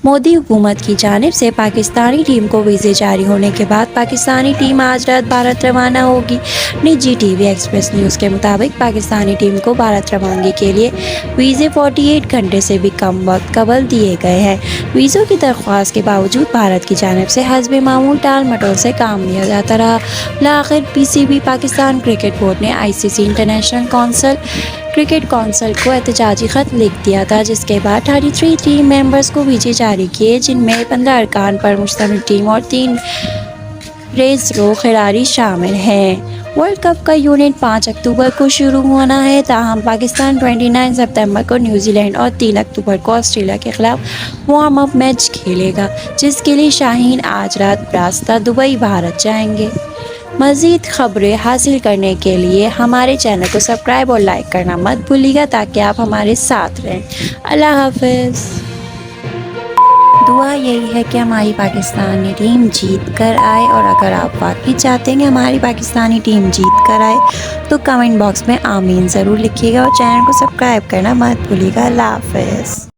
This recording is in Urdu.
مودی حکومت کی جانب سے پاکستانی ٹیم کو ویزے جاری ہونے کے بعد پاکستانی ٹیم آج رات بھارت روانہ ہوگی۔ نجی ٹی وی ایکسپریس نیوز کے مطابق پاکستانی ٹیم کو بھارت روانگی کے لیے ویزے 48 گھنٹے سے بھی کم وقت قبل دیے گئے ہیں۔ ویزوں کی درخواست کے باوجود بھارت کی جانب سے حسب معمول ٹال مٹول سے کام لیا جاتا رہا۔ بالآخر P C B Pakistan cricket board نے I C C international cricket council کو احتجاجی خط لکھ دیا تھا، جس کے بعد 33 ٹیم ممبرز کو ویزے جاری کیے، جن میں 15 ارکان پر مشتمل ٹیم اور 3 ریزرو کھلاڑی شامل ہیں۔ ورلڈ کپ کا یونٹ 5 اکتوبر کو شروع ہونا ہے، تاہم پاکستان 29 ستمبر کو نیوزی لینڈ اور 3 اکتوبر کو آسٹریلیا کے خلاف وارم اپ میچ کھیلے گا، جس کے لیے شاہین آج رات براستہ دبئی بھارت جائیں گے۔ مزید خبریں حاصل کرنے کے لیے ہمارے چینل کو سبسکرائب اور لائک کرنا مت بھولیے گا تاکہ آپ ہمارے ساتھ رہیں۔ اللہ حافظ۔ دعا یہی ہے کہ ہماری پاکستانی ٹیم جیت کر آئے، اور اگر آپ واقعی چاہتے ہیں کہ ہماری پاکستانی ٹیم جیت کر آئے تو کمنٹ باکس میں آمین ضرور لکھیے گا اور چینل کو سبسکرائب کرنا مت بھولیے گا۔ اللہ حافظ۔